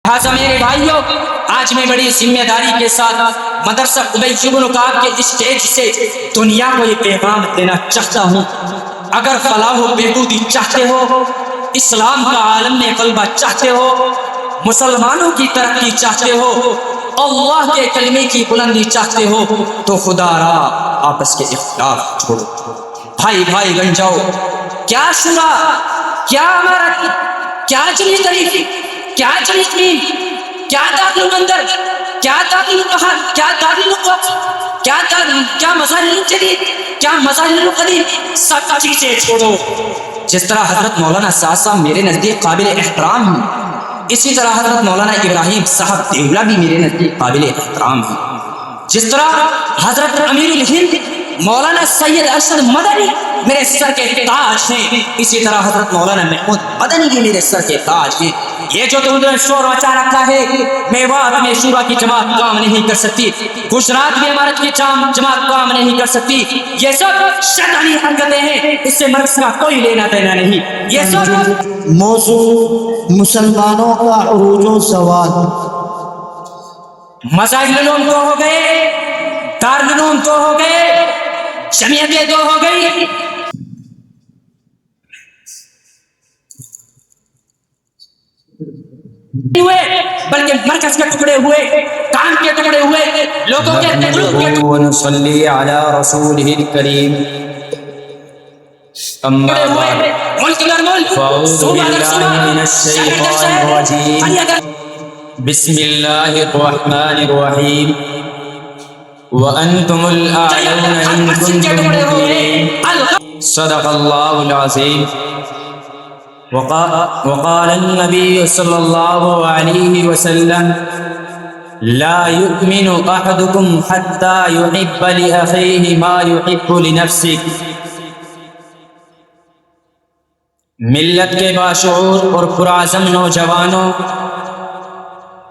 لہٰذا میرے بھائیوں، آج میں بڑی ذمہ داری کے ساتھ مدرسہ ابی بن کعب کے اسٹیج سے دنیا کو یہ پیغام دینا چاہتا ہوں، اگر فلاح و بہبودی چاہتے ہو، اسلام کا عالم میں غلبہ چاہتے ہو، مسلمانوں کی ترقی چاہتے ہو، اللہ کے کلمے کی بلندی چاہتے ہو، تو خدا را آپس کے اختلاف چھوڑو، بھائی بھائی بن جاؤ۔ کیا شورا، کیا امارت، کیا جلی تاریخ، کیا جلیل، کیا دارالمندر، کیا دارالبحر، کیا دارالقدس، کیا مظاہر جدید، کیا مظاہر قدیم، سب چیزیں چھوڑو۔ جس طرح حضرت مولانا سعد صاحب میرے نزدیک قابل احترام ہیں، اسی طرح حضرت مولانا ابراہیم صاحب دیولا بھی میرے نزدیک قابل احترام ہیں۔ جس طرح حضرت امیر الہند مولانا سید ارشد مدنی میرے سر کے تاج ہیں، اسی طرح حضرت مولانا محمود مدنی بھی میرے سر کے تاج ہیں۔ یہ جو تم نے شور مچا رکھا ہے، میوات میں شورا کی جماعت کام نہیں کر سکتی، گجرات میں امارت کی جماعت کام نہیں کر سکتی، یہ سب شیطانی حرکتیں ہیں، اس سے مرکز کا کوئی لینا دینا نہیں۔ یہ سب موضوع مسلمانوں کا عروج و زوال۔ مذاہب علوم دو ہو گئے، دارالعلوم دو ہو گئے، جمعیتیں دو ہو گئی، بلکہ مرکز کے ٹکڑے ہوئے، کام کے ٹکڑے ہوئے، لوگوں کے قلوب کے ونصلی علی رسولہ الکریم، اما بعد فاعوذ باللہ من الشیطان الرجیم، بسم اللہ الرحمن الرحیم، وانتم الاعلون ان کنتم مؤمنین، صدق اللہ العظیم۔ وقال النبی صلی اللہ علیہ وسلم، لا يؤمن احدكم حتى يحب لأخيه ما يحب لنفسه۔ ملت کے باشعور اور پرعزم نوجوانوں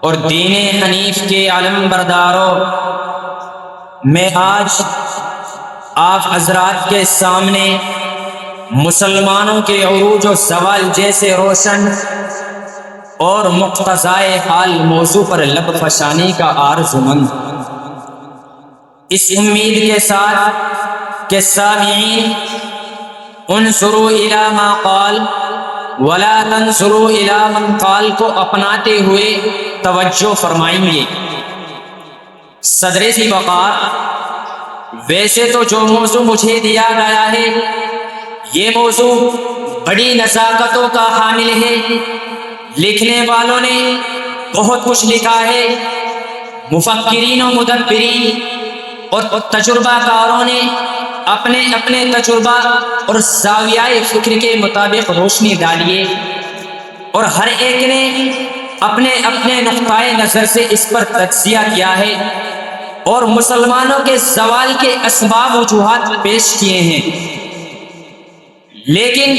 اور دین حنیف کے علم برداروں، میں آج آپ حضرات کے سامنے مسلمانوں کے عروج و زوال جیسے روشن اور مقتضائے حال موضوع پر لب فشانی کا آرزومند، اس امید کے ساتھ کہ سامعین انظروا الی ما قال ولا تنظروا الی من قال کو اپناتے ہوئے توجہ فرمائیں گے۔ صدر سی وقار، ویسے تو جو موضوع مجھے دیا گیا ہے یہ موضوع بڑی نزاکتوں کا حامل ہے، لکھنے والوں نے بہت کچھ لکھا ہے، مفکرین و مدبرین اور تجربہ کاروں نے اپنے اپنے تجربہ اور زاویہ فکر کے مطابق روشنی ڈالی ہے، اور ہر ایک نے اپنے اپنے نقطۂ نظر سے اس پر تجزیہ کیا ہے اور مسلمانوں کے زوال کے اسباب وجوہات پیش کیے ہیں۔ لیکن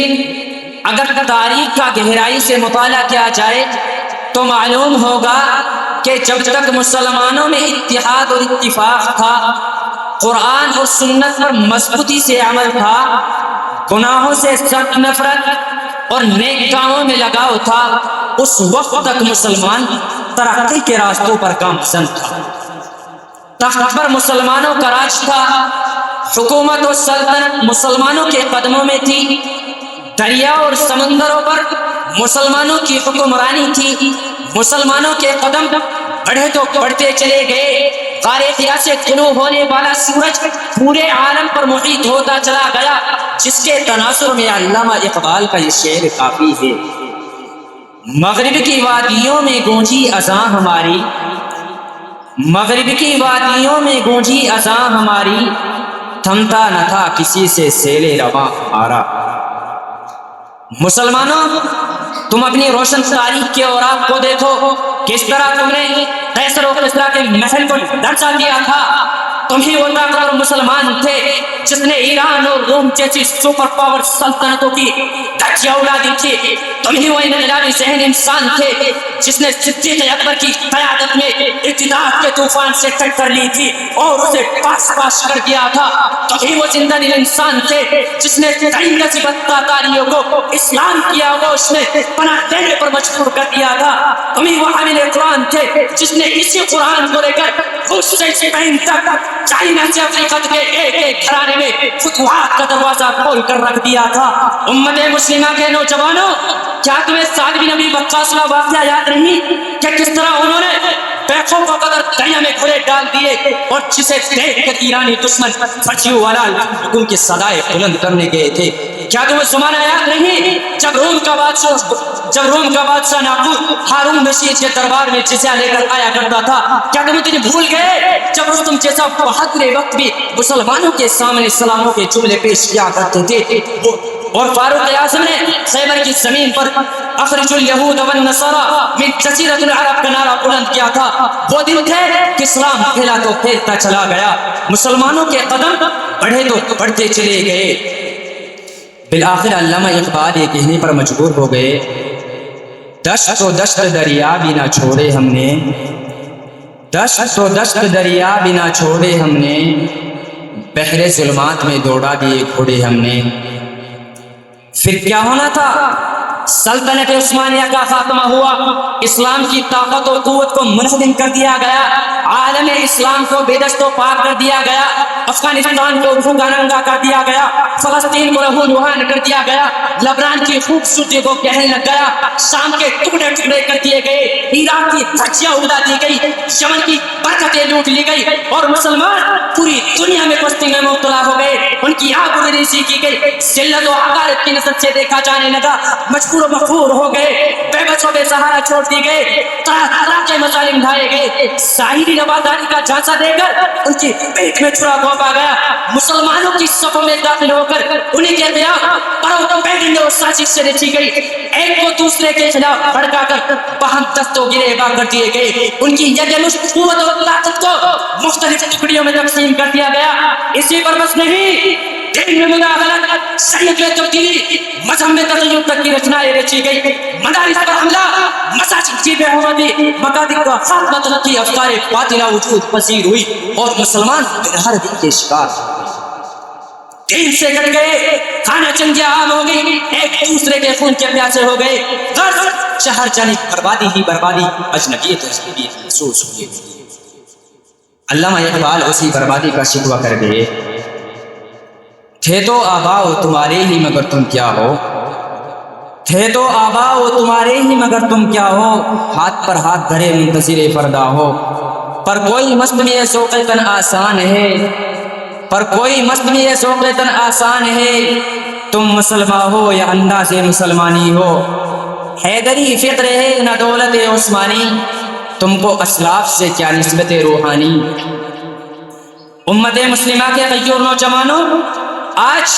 اگر تاریخ کا گہرائی سے مطالعہ کیا جائے تو معلوم ہوگا کہ جب تک مسلمانوں میں اتحاد اور اتفاق تھا، قرآن اور سنت پر مضبوطی سے عمل تھا، گناہوں سے سخت نفرت اور نیک کاموں میں لگاؤ تھا، اس وقت تک مسلمان ترقی کے راستوں پر گامزن تھا۔ تخت پر مسلمانوں کا راج تھا، حکومت و سلطنت مسلمانوں کے قدموں میں تھی، دریا اور سمندروں پر مسلمانوں کی حکمرانی تھی، مسلمانوں کے قدم بڑھے تو بڑھتے چلے گئے، غار حرا سے طلوع ہونے والا سورج پورے عالم پر محیط ہوتا چلا گیا، جس کے تناظر میں علامہ اقبال کا یہ شعر کافی ہے۔ مغرب کی وادیوں میں گونجی اذاں ہماری، مغرب کی وادیوں میں گونجی اذاں ہماری، تھمتا نہ تھا کسی سے سیل رواں ہمارا۔ مسلمانوں، تم اپنی روشن تاریخ کے اوراق کو دیکھو، کس طرح تم نے قیصر و کسریٰ کے محل کو لرزا دیا تھا، تم ہی وہ طاقتور مسلمان تھے جس نے ایران اور روم جیسی سپر پاور سلطنتوں کی دھجیاں اڑا دی تھی. تم ہی وہ انقلابی ذہن انسان تھے جس نے صدیق اکبر کی قیادت میں ارتداد کے طوفان سے ٹکر لی تھی اور اسے پاس پاس کر دیا تھا. تم ہی وہ زندہ دل انسان تھے جس نے کئی نصیبت تاریوں کو اسلام کی آغوش میں پناہ دینے پر مجبور کر دیا تھا. تم ہی وہ حامل قرآن تھے جس نے اسی قرآن کو لے کر روس سے اسپین تک چائنا سے افریقہ کے ایک ایک گھرانے میں فتوحات کا دروازہ کھول کر رکھ دیا تھا. امت مسلمہ کے نوجوانوں، کیا تمہیں سعد بن ابی وقاص کا واقعہ یاد نہیں کہ کس طرح انہوں نے بیخوں کو قدر دریا میں گھوڑے ڈال دیے اور جسے دیکھ کر ایرانی دشمن فرشیو والا حکم کی صدائے بلند کرنے گئے تھے؟ کیا تمہیں زمانہ یاد نہیں جب روم کا بادشاہ ناقوس ہارون رشید کے دربار میں جزیہ لے کر آیا کرتا تھا؟ کیا تم اتنے بھول گئے جب رستم جیسا بہادر وقت بھی مسلمانوں کے سامنے سلاموں کے جملے پیش کیا کرتے تھے، اور فاروق اعظم نے خیبر کی زمین پر اخرج الیہود والنصارى من جزیرۃ العرب کا نعرہ بلند کیا تھا؟ وہ دن تھے کہ اسلام پھیلا تو پھیلتا چلا گیا، مسلمانوں کے قدم بڑھے تو بڑھتے چلے گئے. بالآخر علامہ اقبال یہ کہنے پر مجبور ہو گئے، دشت و دشت دریا بھی نہ چھوڑے ہم نے، دشت و دشت دریا بھی نہ چھوڑے ہم نے، بحر ظلمات میں دوڑا دیے گھوڑے ہم نے. پھر کیا ہونا تھا؟ سلطنت عثمانیہ کا خاتمہ ہوا، اسلام کی طاقت و قوت کو منہدم کر دیا گیا، عالم اسلام کو بے دست و پاک کر دیا گیا، افغانستان کو بھوکا ننگا کر دیا گیا، فلسطین کو لہو لہان کر دیا گیا، لبنان کی خوبصورتی کو کہنے لگ گیا، شام کے ٹکڑے ٹکڑے کر دیے گئے، عراق کی دھجیاں اڑا دی گئی، یمن کی برکتیں لوٹ لی گئی، اور مسلمان پوری دنیا میں پستی میں مبتلا ہو گئے، ان کی آبرو ریزی کی گئی، ذلت و حقارت کی نظر سے دیکھا جانے لگا، مجبور و مقہور ہو گئے، بے بس و بے سہارا چھوڑ دی گئے، طرح طرح کے مظالم ڈھائے گئے. ظاہری رواداری کا جھانسا دے کر ان کی پیٹ میں چھرا گھونپا گیا، مسلمانوں کی صفوں میں داخل ہو کر انہیں کے خلاف پروپیگنڈا اور سازش سے رچی گئی، ایک کو دوسرے کے خلاف بھڑکا کر باہم دست و گریباں کر دیے گئے، ان کی یکمشت قوت اور طاقت کو مختلف ٹکڑیوں میں تقسیم کر دیا گیا. اسی پر بس نہیں، دین میں مداخلت، شریعت میں تبدیلی، مذہب میں تغیر تک کی رچنائیں رچی گئی، مدارس پر حملہ، مساجد کی بے حرمتی، مقاصد کا خاتمہ تلقی، افکار باطلہ وجود پذیر ہوئی اور مسلمان ہر دن کے شکار دین سے کٹ گئے، کھانا چنگیاں عام ہو گئی، ایک دوسرے کے خون کے پیاسے ہو گئے، غرض شہر جانب بربادی ہی بربادی، اجنبیت و اجنبیت محسوس ہوئی. علامہ اقبال اسی بربادی کا شکوہ کر گئے، تھے تو آباؤ تمہارے ہی مگر تم کیا ہو، تھے تو آباؤ تمہارے ہی مگر تم کیا ہو، ہاتھ پر ہاتھ دھرے منتظر فردا ہو، پر کوئی مستمی ذوق تن آسان ہے، پر کوئی مستمی ذوق تن آسان ہے، تم مسلمہ ہو یا انداز مسلمانی ہو، حیدری فکر ہے نہ دولت عثمانی، تم کو اسلاف سے کیا نسبت روحانی. امت مسلمہ کے غیور نوجوانوں، آج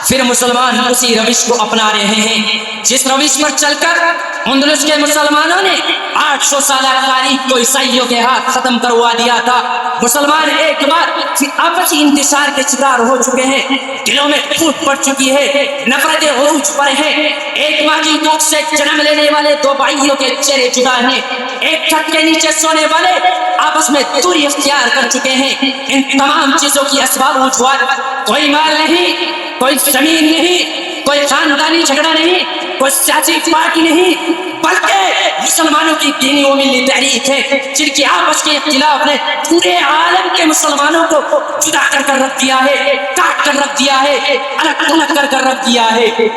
پھر مسلمان اسی روش کو اپنا رہے ہیں جس روش پر چل کر اندلس کے مسلمانوں نے 800 سالہ تاریخ کو عیسائیوں کے ہاتھ ختم کروا دیا تھا. مسلمان ایک بار پھر آپسی انتشار کے شکار ہو چکے ہیں، دلوں میں پھوٹ پڑ چکی ہے، نفرتیں عروج پر ہیں، ایک ماں کی دودھ سے جنم لینے والے دو بھائیوں کے چہرے جدا ہیں، ایک چھت کے نیچے سونے والے آپس میں دوری اختیار کر چکے ہیں. ان تمام چیزوں کی اسباب وجوہات کوئی مال نہیں، کوئی زمین نہیں، کوئی خاندانی جھگڑا نہیں، کوئی سیاسی پارٹی نہیں، بلکہ مسلمانوں کی دینی و ملی تحریک ہے جن کی آپس کے اختلاف نے پورے عالم کے مسلمانوں کو جدا کر رکھ دیا ہے، کاٹ کر رکھ دیا ہے، الگ الگ کر رکھ دیا ہے.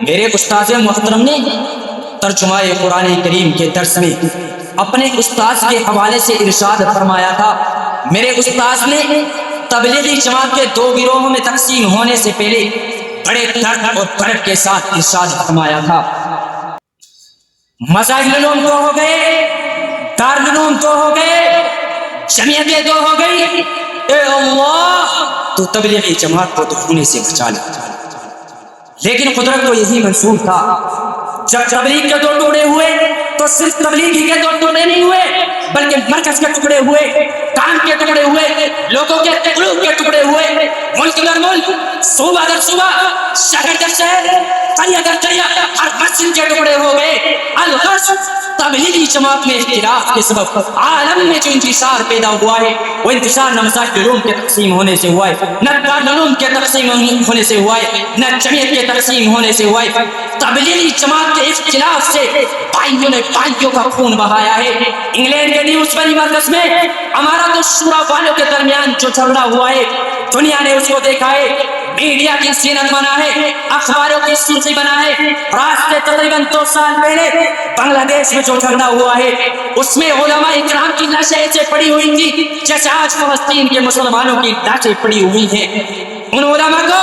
میرے استاد محترم نے ترجمہ قرآن کریم کے درس میں اپنے استاد کے حوالے سے ارشاد فرمایا تھا، میرے استاد نے تبلیغی جماعت کے 2 گروہوں میں تقسیم ہونے سے پہلے بڑے درد اور درد کے ساتھ ارشاد فرمایا تھا، مذاہب علوم 2 ہو گئے، دارالعلوم 2 ہو گئے، جمعیتیں 2 ہو گئی، اے اللہ تو تبلیغی جماعت کو تو ہونے سے بچا لے. لیکن قدرت کو یہی منصور تھا، جب تبلیغ کے 2 ٹوڑے ہوئے تو صرف تبلیغی کے 2 ٹوڑے نہیں ہوئے بلکہ مرکز کے ٹکڑے ہوئے، کام کے ٹکڑے ہوئے، لوگوں کے قلوب کے ٹکڑے ہوئے، ملک در ملک، صوبہ در صوبہ، شہر در شہر، قریہ در قریہ، ہر مسجد کے ٹکڑے ہو گئے۔ الغرض تبلیغی جماعت میں اختلاف کے سبب عالم میں جو انتشار پیدا ہوا ہے، وہ انتشار نہ مساجد علوم کے تقسیم ہونے سے ہوا ہے، نہ دارالعلوم کے تقسیم ہونے سے ہوا ہے، نہ جمعیت کے تقسیم ہونے سے ہوا ہے۔ تبلیغی جماعت کے اختلاف سے بھائیوں نے بھائیوں کا خون بہایا ہے۔ انگلینڈ کے نیوز بری مرکز میں ہمارا تو شورا والوں کے درمیان جو جھگڑا ہوا ہے، دنیا نے اس کو دیکھا ہے، میڈیا کی سینت بنا ہے، اخباروں کی سرخی بنا ہے۔ راست سے تقریباً 2 سال پہلے بنگلہ دیش میں جو جھگڑا ہوا ہے، اس میں علماء اکرام کی لاشیں ایسے پڑی ہوئی تھی جیسے آج فلسطین کے مسلمانوں کی لاشیں پڑی ہوئی ہیں۔ ان علماء کو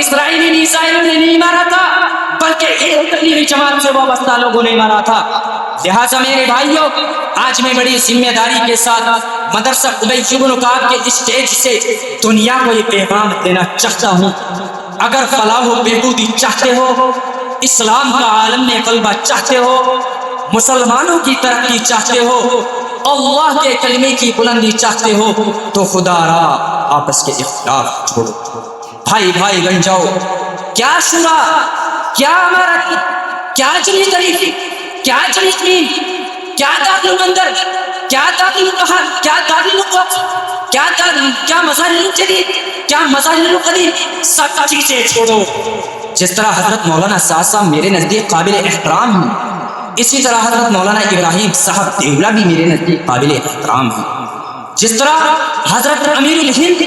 اسرائیلی میزائلوں نے نہیں مارا تھا، بلکہ ایک تبلیغی جماعت سے وابستہ لوگوں نے مارا تھا۔ لہٰذا میرے بھائیوں، آج میں بڑی ذمہ داری کے ساتھ مدرسہ ابی بن کعب کے اسٹیج سے دنیا کو یہ پیغام دینا چاہتا ہوں، اگر فلاح و بہبودی چاہتے ہو، اسلام کا عالم میں غلبہ چاہتے ہو، مسلمانوں کی ترقی چاہتے ہو، اللہ کے کلمے کی بلندی چاہتے ہو، تو خدا را آپس کے اختلاف چھوڑو، بھائی بھائی بن جاؤ۔ کیا شورا، کیا امارت، کیا جلی تاریخی، کیا جلی تمیم، کیا دارالمندر، کیا دارالبحر، کیا دارالقدس، کیا مظاہر جدید، کیا مظاہر قدیم، سب چیزیں چھوڑو۔ جس طرح حضرت مولانا سعد صاحب میرے نزدیک قابل احترام ہیں، اسی طرح حضرت مولانا ابراہیم صاحب دیولا بھی میرے نزدیک قابل احترام ہیں۔ جس طرح حضرت امیر الہند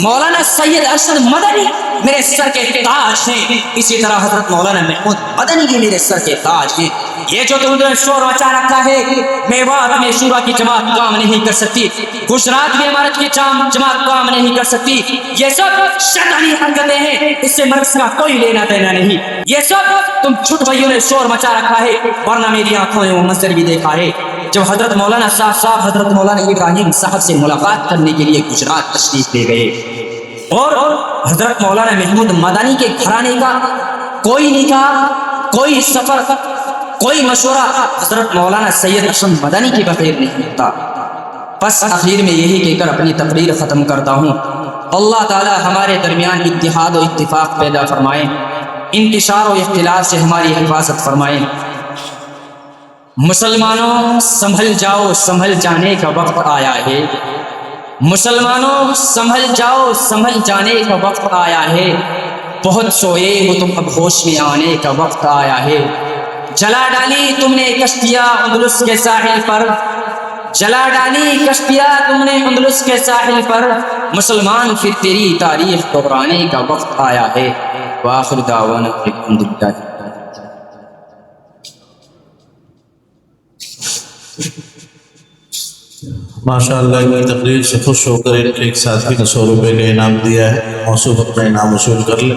مولانا سید ارشد مدنی میرے سر کے تاج ہیں، اسی طرح حضرت مولانا محمود مدنی بھی میرے سر کے تاج ہیں۔ یہ جو تم نے شور مچا رکھا ہے، میوات میں شورا کی جماعت کام نہیں کر سکتی، گجرات میں امارت کی جماعت کام نہیں کر سکتی، یہ سب شیطانی حرکتیں ہیں، اس سے مرکز کا کوئی لینا دینا نہیں۔ یہ سب تم جھوٹ بھائیوں نے شور مچا رکھا ہے، ورنہ میری آنکھوں نے وہ منظر بھی دیکھا ہے جب حضرت مولانا صاحب حضرت مولانا ابراہیم صاحب سے ملاقات کرنے کے لیے گجرات تشریف لے گئے، اور حضرت مولانا محمود مدنی کے گھرانے کا کوئی نکاح، کوئی سفر، کوئی مشورہ حضرت مولانا سید ارشد مدنی کے بغیر نہیں ہوتا۔ بس آخر میں یہی کہہ کر اپنی تقریر ختم کرتا ہوں۔ اللہ تعالی ہمارے درمیان اتحاد و اتفاق پیدا فرمائے، انتشار و اختلاف سے ہماری حفاظت فرمائے۔ مسلمانوں سنبھل جاؤ، سنبھل جانے کا وقت آیا ہے۔ مسلمانوں سنبھل جاؤ، سنبھل جانے کا وقت آیا ہے۔ بہت سوئے ہو تم، اب ہوش میں آنے کا وقت آیا ہے۔ جلا ڈالی تم نے کشتیاں اندلس کے ساحل پر، جلا ڈالی کشتیاں تم نے اندلس کے ساحل پر، مسلمان پھر تیری تاریخ دہرانے کا وقت آیا ہے۔ وآخر دعوانا الحمدللہ۔ ماشاءاللہ ان کی تقریر سے خوش ہو کر ان کے ایک ساتھی نے 100 روپے کا انعام دیا ہے، موصوف اپنا انعام وصول کر لیں۔